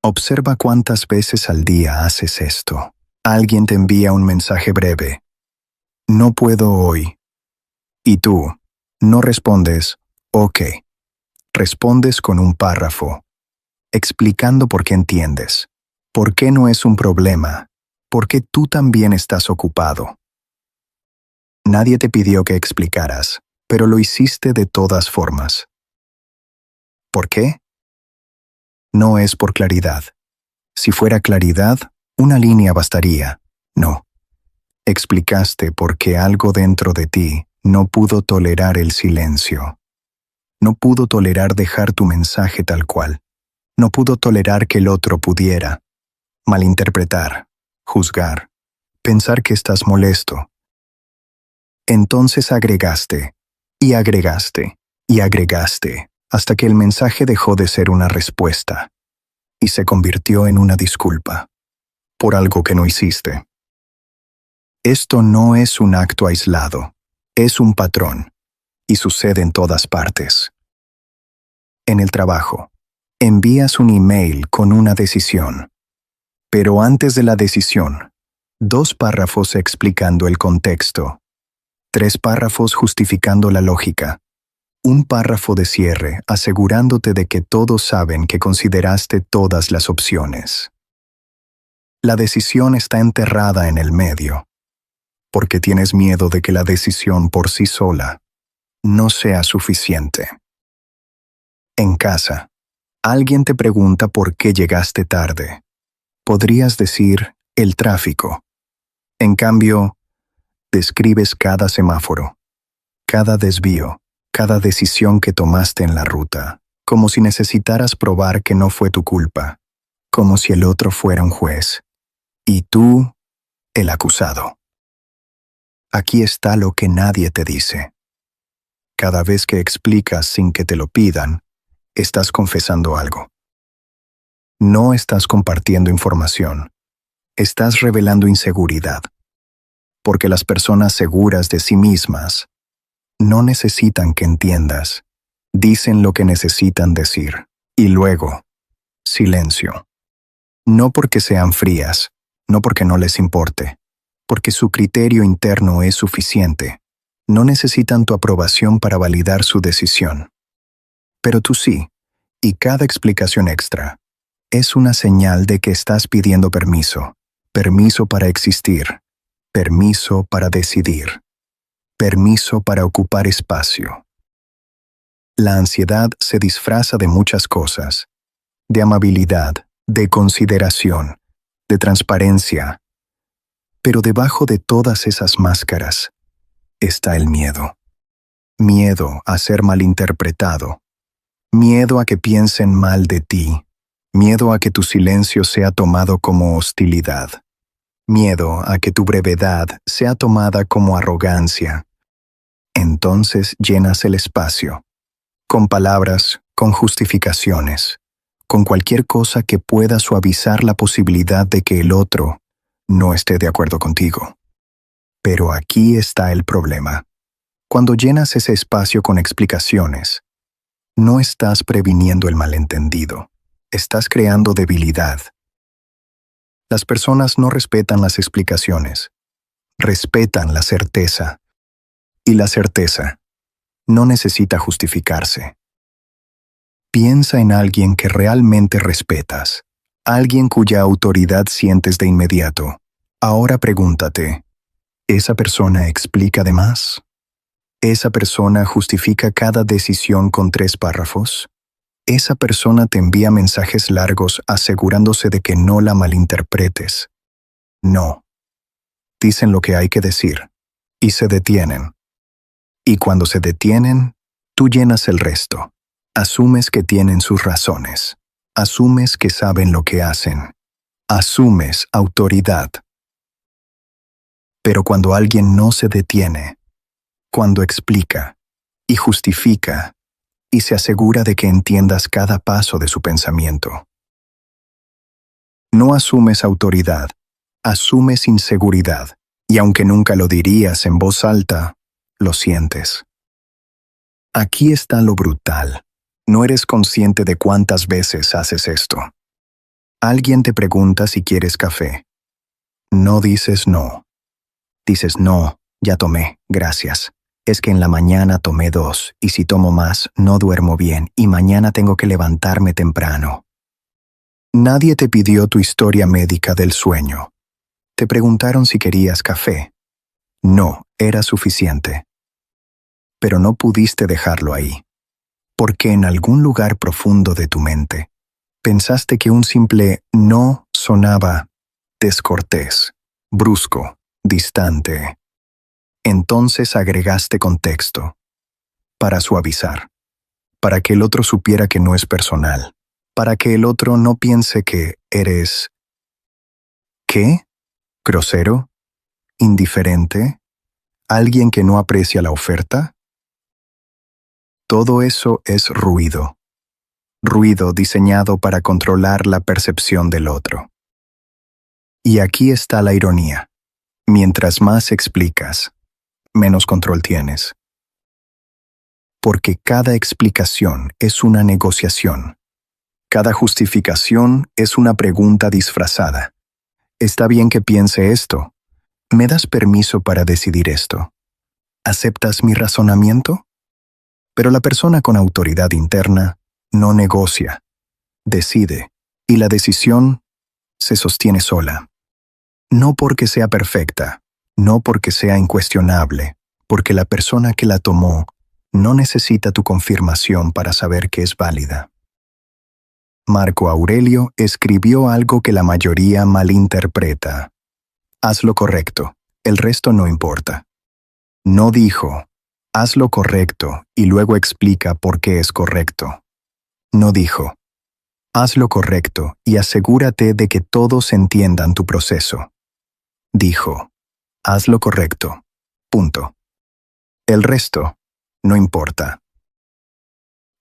Observa cuántas veces al día haces esto. Alguien te envía un mensaje breve. No puedo hoy. Y tú no respondes, ok. Respondes con un párrafo, explicando por qué entiendes, por qué no es un problema, por qué tú también estás ocupado. Nadie te pidió que explicaras, pero lo hiciste de todas formas. ¿Por qué? No es por claridad. Si fuera claridad, una línea bastaría. No. Explicaste porque algo dentro de ti no pudo tolerar el silencio. No pudo tolerar dejar tu mensaje tal cual. No pudo tolerar que el otro pudiera malinterpretar, juzgar, pensar que estás molesto. Entonces agregaste, y agregaste, y agregaste, hasta que el mensaje dejó de ser una respuesta y se convirtió en una disculpa por algo que no hiciste. Esto no es un acto aislado, es un patrón, y sucede en todas partes. En el trabajo, envías un email con una decisión, pero antes de la decisión, 2 párrafos explicando el contexto, 3 párrafos justificando la lógica, un párrafo de cierre asegurándote de que todos saben que consideraste todas las opciones. La decisión está enterrada en el medio, porque tienes miedo de que la decisión por sí sola no sea suficiente. En casa, alguien te pregunta por qué llegaste tarde. Podrías decir el tráfico. En cambio, describes cada semáforo, cada desvío, cada decisión que tomaste en la ruta, como si necesitaras probar que no fue tu culpa, como si el otro fuera un juez, y tú, el acusado. Aquí está lo que nadie te dice. Cada vez que explicas sin que te lo pidan, estás confesando algo. No estás compartiendo información, estás revelando inseguridad, porque las personas seguras de sí mismas no necesitan que entiendas, dicen lo que necesitan decir, y luego, silencio. No porque sean frías, no porque no les importe, porque su criterio interno es suficiente. No necesitan tu aprobación para validar su decisión. Pero tú sí, y cada explicación extra es una señal de que estás pidiendo permiso, permiso para existir, permiso para decidir, permiso para ocupar espacio. La ansiedad se disfraza de muchas cosas, de amabilidad, de consideración, de transparencia, pero debajo de todas esas máscaras está el miedo. Miedo a ser malinterpretado, miedo a que piensen mal de ti, miedo a que tu silencio sea tomado como hostilidad, miedo a que tu brevedad sea tomada como arrogancia. Entonces llenas el espacio, con palabras, con justificaciones, con cualquier cosa que pueda suavizar la posibilidad de que el otro no esté de acuerdo contigo. Pero aquí está el problema. Cuando llenas ese espacio con explicaciones, no estás previniendo el malentendido, estás creando debilidad. Las personas no respetan las explicaciones, respetan la certeza. Y la certeza no necesita justificarse. Piensa en alguien que realmente respetas, alguien cuya autoridad sientes de inmediato. Ahora pregúntate, ¿esa persona explica de más? ¿Esa persona justifica cada decisión con 3 párrafos? ¿Esa persona te envía mensajes largos asegurándose de que no la malinterpretes? No. Dicen lo que hay que decir, y se detienen. Y cuando se detienen, tú llenas el resto. Asumes que tienen sus razones. Asumes que saben lo que hacen. Asumes autoridad. Pero cuando alguien no se detiene, cuando explica y justifica y se asegura de que entiendas cada paso de su pensamiento, no asumes autoridad, asumes inseguridad, y aunque nunca lo dirías en voz alta, lo sientes. Aquí está lo brutal. No eres consciente de cuántas veces haces esto. Alguien te pregunta si quieres café. No dices no. Dices no, ya tomé, gracias. Es que en la mañana tomé 2, y si tomo más, no duermo bien, y mañana tengo que levantarme temprano. Nadie te pidió tu historia médica del sueño. Te preguntaron si querías café. No, era suficiente. Pero no pudiste dejarlo ahí, porque en algún lugar profundo de tu mente, pensaste que un simple no sonaba descortés, brusco, distante. Entonces agregaste contexto, para suavizar, para que el otro supiera que no es personal, para que el otro no piense que eres... ¿Qué? ¿Grosero? ¿Indiferente? ¿Alguien que no aprecia la oferta? Todo eso es ruido. Ruido diseñado para controlar la percepción del otro. Y aquí está la ironía. Mientras más explicas, menos control tienes. Porque cada explicación es una negociación. Cada justificación es una pregunta disfrazada. ¿Está bien que piense esto? ¿Me das permiso para decidir esto? ¿Aceptas mi razonamiento? Pero la persona con autoridad interna no negocia, decide, y la decisión se sostiene sola. No porque sea perfecta, no porque sea incuestionable, porque la persona que la tomó no necesita tu confirmación para saber que es válida. Marco Aurelio escribió algo que la mayoría malinterpreta. Haz lo correcto, el resto no importa. No dijo, haz lo correcto y luego explica por qué es correcto. No dijo, haz lo correcto y asegúrate de que todos entiendan tu proceso. Dijo, haz lo correcto. Punto. El resto no importa.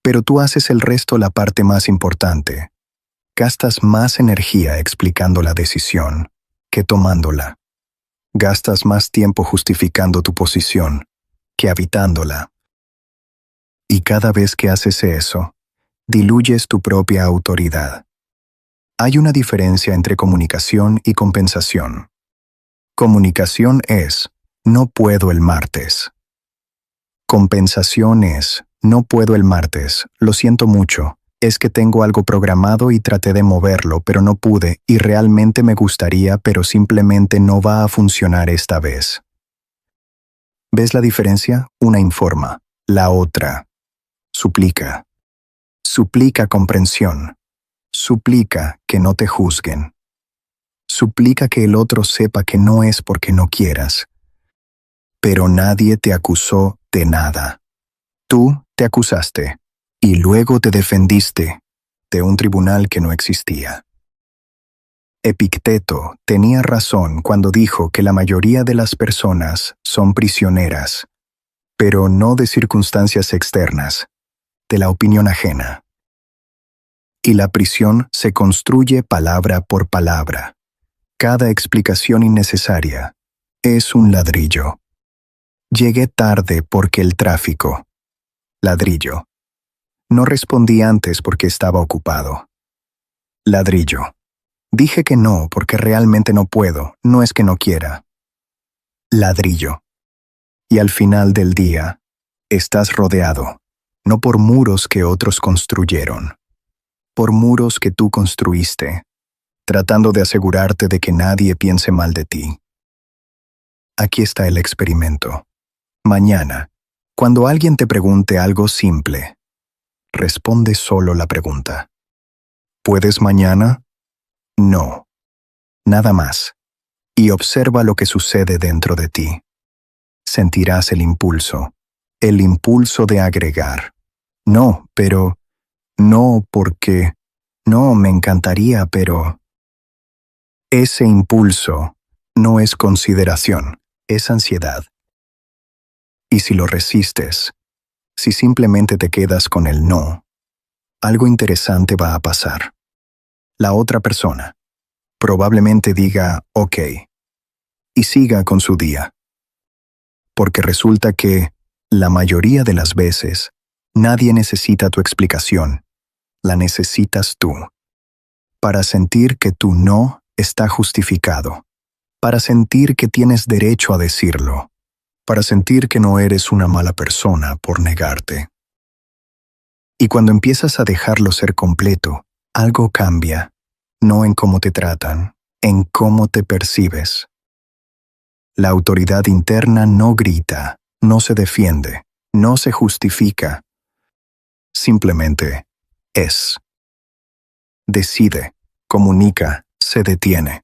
Pero tú haces el resto la parte más importante. Gastas más energía explicando la decisión que tomándola. Gastas más tiempo justificando tu posición que habitándola. Y cada vez que haces eso, diluyes tu propia autoridad. Hay una diferencia entre comunicación y compensación. Comunicación es, no puedo el martes. Compensación es, no puedo el martes, lo siento mucho, es que tengo algo programado y traté de moverlo, pero no pude, y realmente me gustaría, pero simplemente no va a funcionar esta vez. ¿Ves la diferencia? Una informa, la otra suplica. Suplica comprensión. Suplica que no te juzguen. Suplica que el otro sepa que no es porque no quieras. Pero nadie te acusó de nada. Tú te acusaste y luego te defendiste de un tribunal que no existía. Epicteto tenía razón cuando dijo que la mayoría de las personas son prisioneras, pero no de circunstancias externas, de la opinión ajena. Y la prisión se construye palabra por palabra. Cada explicación innecesaria es un ladrillo. Llegué tarde porque el tráfico. Ladrillo. No respondí antes porque estaba ocupado. Ladrillo. Dije que no porque realmente no puedo, no es que no quiera. Ladrillo. Y al final del día, estás rodeado, no por muros que otros construyeron, por muros que tú construiste, tratando de asegurarte de que nadie piense mal de ti. Aquí está el experimento. Mañana, cuando alguien te pregunte algo simple, responde solo la pregunta. ¿Puedes mañana? No. Nada más. Y observa lo que sucede dentro de ti. Sentirás el impulso de agregar. No, pero... No, porque... No, me encantaría, pero... Ese impulso no es consideración, es ansiedad. Y si lo resistes, si simplemente te quedas con el no, algo interesante va a pasar. La otra persona probablemente diga ok y siga con su día. Porque resulta que, la mayoría de las veces, nadie necesita tu explicación, la necesitas tú. para sentir que tu no está justificado, para sentir que tienes derecho a decirlo, para sentir que no eres una mala persona por negarte. Y cuando empiezas a dejarlo ser completo, algo cambia, no en cómo te tratan, en cómo te percibes. La autoridad interna no grita, no se defiende, no se justifica. Simplemente es. Decide, comunica, se detiene.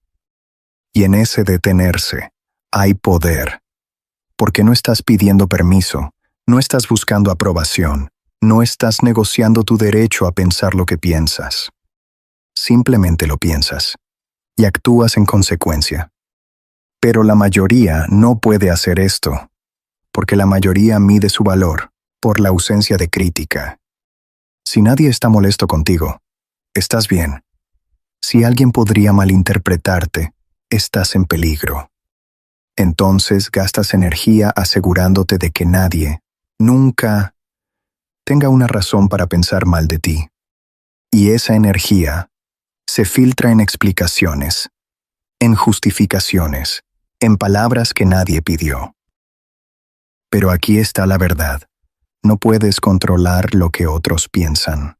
Y en ese detenerse hay poder. Porque no estás pidiendo permiso, no estás buscando aprobación, no estás negociando tu derecho a pensar lo que piensas. Simplemente lo piensas y actúas en consecuencia. Pero la mayoría no puede hacer esto, porque la mayoría mide su valor por la ausencia de crítica. Si nadie está molesto contigo, estás bien. Si alguien podría malinterpretarte, estás en peligro. Entonces gastas energía asegurándote de que nadie, nunca, tenga una razón para pensar mal de ti. Y esa energía se filtra en explicaciones, en justificaciones, en palabras que nadie pidió. Pero aquí está la verdad. No puedes controlar lo que otros piensan.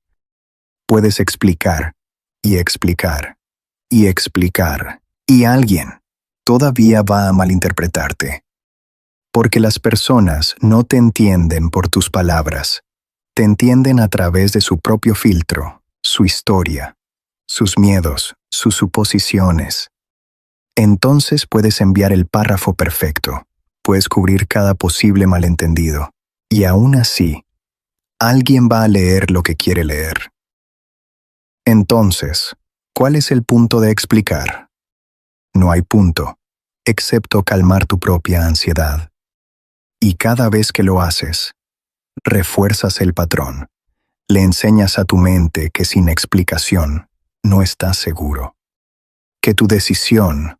Puedes explicar, y explicar, y explicar, y alguien todavía va a malinterpretarte. Porque las personas no te entienden por tus palabras, te entienden a través de su propio filtro, su historia, sus miedos, sus suposiciones. Entonces puedes enviar el párrafo perfecto, puedes cubrir cada posible malentendido, y aún así, alguien va a leer lo que quiere leer. Entonces, ¿cuál es el punto de explicar? No hay punto, excepto calmar tu propia ansiedad. Y cada vez que lo haces, refuerzas el patrón. Le enseñas a tu mente que sin explicación no estás seguro. Que tu decisión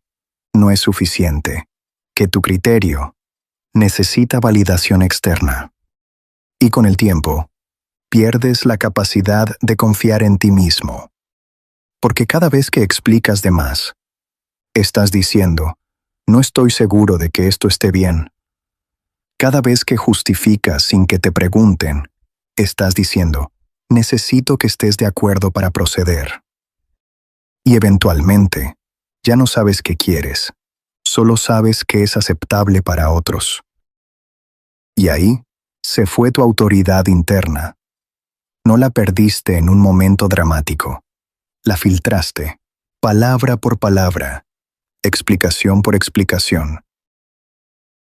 no es suficiente. Que tu criterio necesita validación externa. Y con el tiempo, pierdes la capacidad de confiar en ti mismo. Porque cada vez que explicas de más, estás diciendo, no estoy seguro de que esto esté bien. Cada vez que justificas sin que te pregunten, estás diciendo, necesito que estés de acuerdo para proceder. Y eventualmente, ya no sabes qué quieres, solo sabes que es aceptable para otros. Y ahí se fue tu autoridad interna. No la perdiste en un momento dramático. La filtraste, palabra por palabra, explicación por explicación.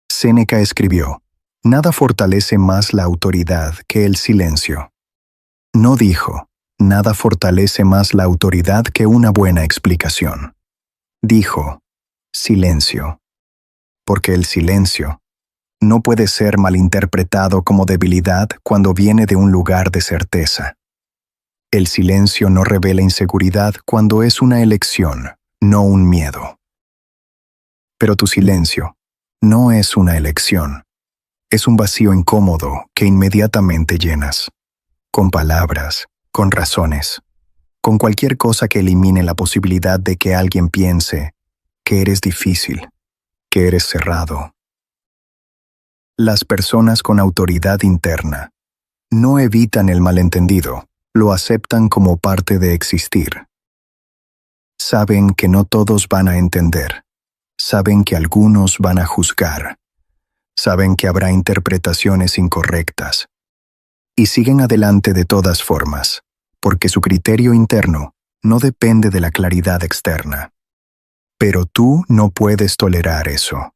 Séneca escribió, nada fortalece más la autoridad que el silencio. No dijo, nada fortalece más la autoridad que una buena explicación. Dijo, silencio. Porque el silencio no puede ser malinterpretado como debilidad cuando viene de un lugar de certeza. El silencio no revela inseguridad cuando es una elección, no un miedo. Pero tu silencio no es una elección. Es un vacío incómodo que inmediatamente llenas. Con palabras, con razones, con cualquier cosa que elimine la posibilidad de que alguien piense que eres difícil, que eres cerrado. Las personas con autoridad interna no evitan el malentendido, lo aceptan como parte de existir. Saben que no todos van a entender, saben que algunos van a juzgar, saben que habrá interpretaciones incorrectas, y siguen adelante de todas formas, porque su criterio interno no depende de la claridad externa. Pero tú no puedes tolerar eso.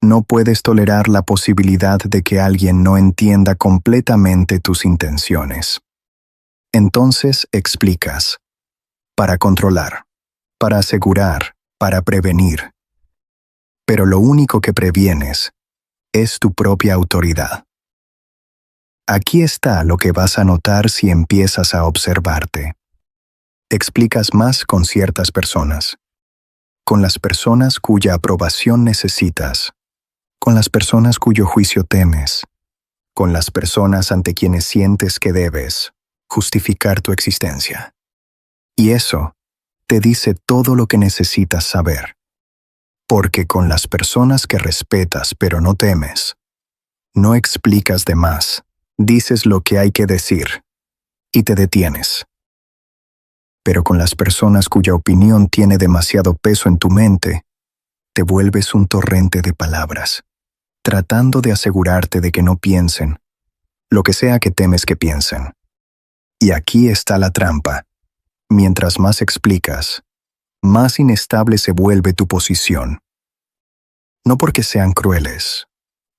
No puedes tolerar la posibilidad de que alguien no entienda completamente tus intenciones. Entonces explicas, para controlar, para asegurar, para prevenir. Pero lo único que previenes es tu propia autoridad. Aquí está lo que vas a notar si empiezas a observarte. Explicas más con ciertas personas, con las personas cuya aprobación necesitas, con las personas cuyo juicio temes, con las personas ante quienes sientes que debes justificar tu existencia. Y eso te dice todo lo que necesitas saber. Porque con las personas que respetas pero no temes, no explicas de más, dices lo que hay que decir y te detienes. Pero con las personas cuya opinión tiene demasiado peso en tu mente, te vuelves un torrente de palabras, tratando de asegurarte de que no piensen lo que sea que temes que piensen. Y aquí está la trampa. Mientras más explicas, más inestable se vuelve tu posición. No porque sean crueles,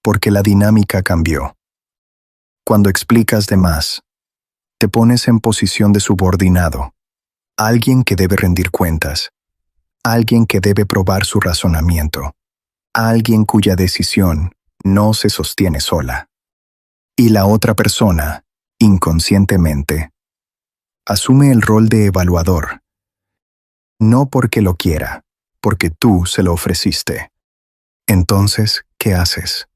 porque la dinámica cambió. Cuando explicas de más, te pones en posición de subordinado, alguien que debe rendir cuentas, alguien que debe probar su razonamiento, alguien cuya decisión no se sostiene sola. Y la otra persona, inconscientemente, asume el rol de evaluador, no porque lo quiera, porque tú se lo ofreciste. Entonces, ¿qué haces?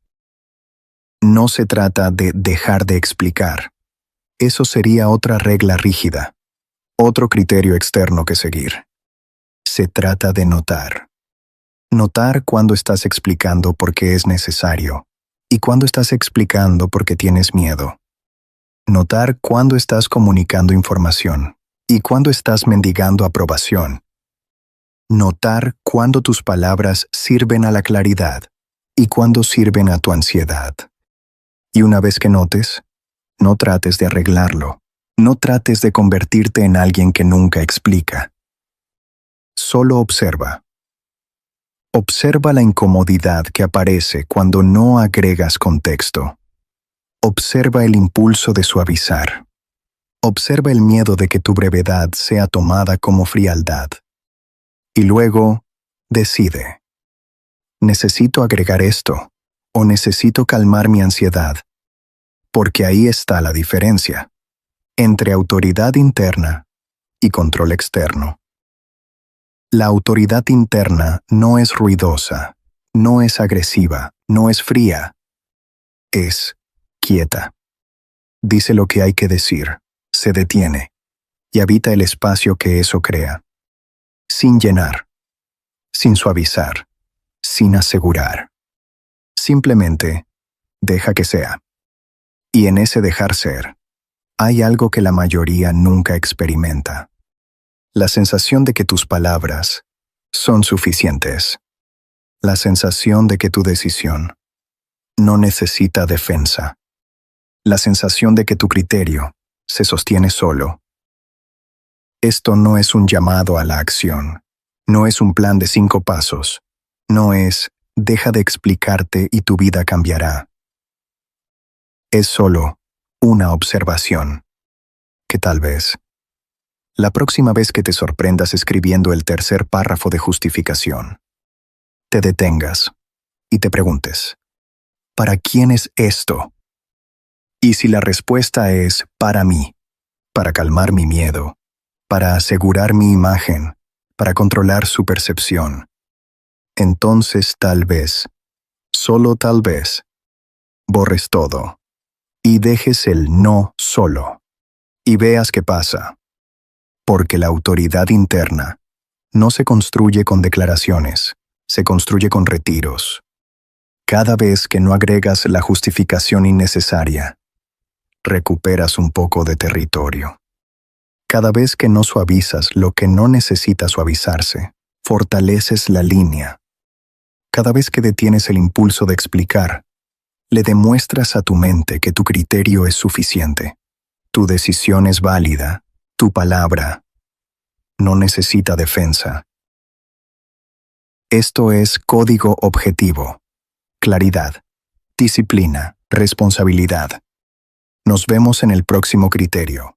No se trata de dejar de explicar. Eso sería otra regla rígida, otro criterio externo que seguir. Se trata de notar. Notar cuando estás explicando porque es necesario y cuando estás explicando porque tienes miedo. Notar cuando estás comunicando información y cuando estás mendigando aprobación. Notar cuando tus palabras sirven a la claridad y cuando sirven a tu ansiedad. Y una vez que notes, no trates de arreglarlo. No trates de convertirte en alguien que nunca explica. Solo observa. Observa la incomodidad que aparece cuando no agregas contexto. Observa el impulso de suavizar. Observa el miedo de que tu brevedad sea tomada como frialdad. Y luego, decide. ¿Necesito agregar esto o necesito calmar mi ansiedad? Porque ahí está la diferencia entre autoridad interna y control externo. La autoridad interna no es ruidosa, no es agresiva, no es fría. Es quieta. Dice lo que hay que decir, se detiene y habita el espacio que eso crea. Sin llenar, sin suavizar, sin asegurar. Simplemente deja que sea. Y en ese dejar ser, hay algo que la mayoría nunca experimenta. La sensación de que tus palabras son suficientes. La sensación de que tu decisión no necesita defensa. La sensación de que tu criterio se sostiene solo. Esto no es un llamado a la acción. No es un plan de 5 pasos. No es, deja de explicarte y tu vida cambiará. Es solo una observación, que tal vez, la próxima vez que te sorprendas escribiendo el tercer párrafo de justificación, te detengas y te preguntes, ¿para quién es esto? Y si la respuesta es para mí, para calmar mi miedo, para asegurar mi imagen, para controlar su percepción, entonces tal vez, solo tal vez, borres todo y dejes el no solo y veas qué pasa. Porque la autoridad interna no se construye con declaraciones, se construye con retiros. Cada vez que no agregas la justificación innecesaria, recuperas un poco de territorio. Cada vez que no suavizas lo que no necesita suavizarse, fortaleces la línea. Cada vez que detienes el impulso de explicar, le demuestras a tu mente que tu criterio es suficiente. Tu decisión es válida. Tu palabra no necesita defensa. Esto es código objetivo, claridad, disciplina, responsabilidad. Nos vemos en el próximo criterio.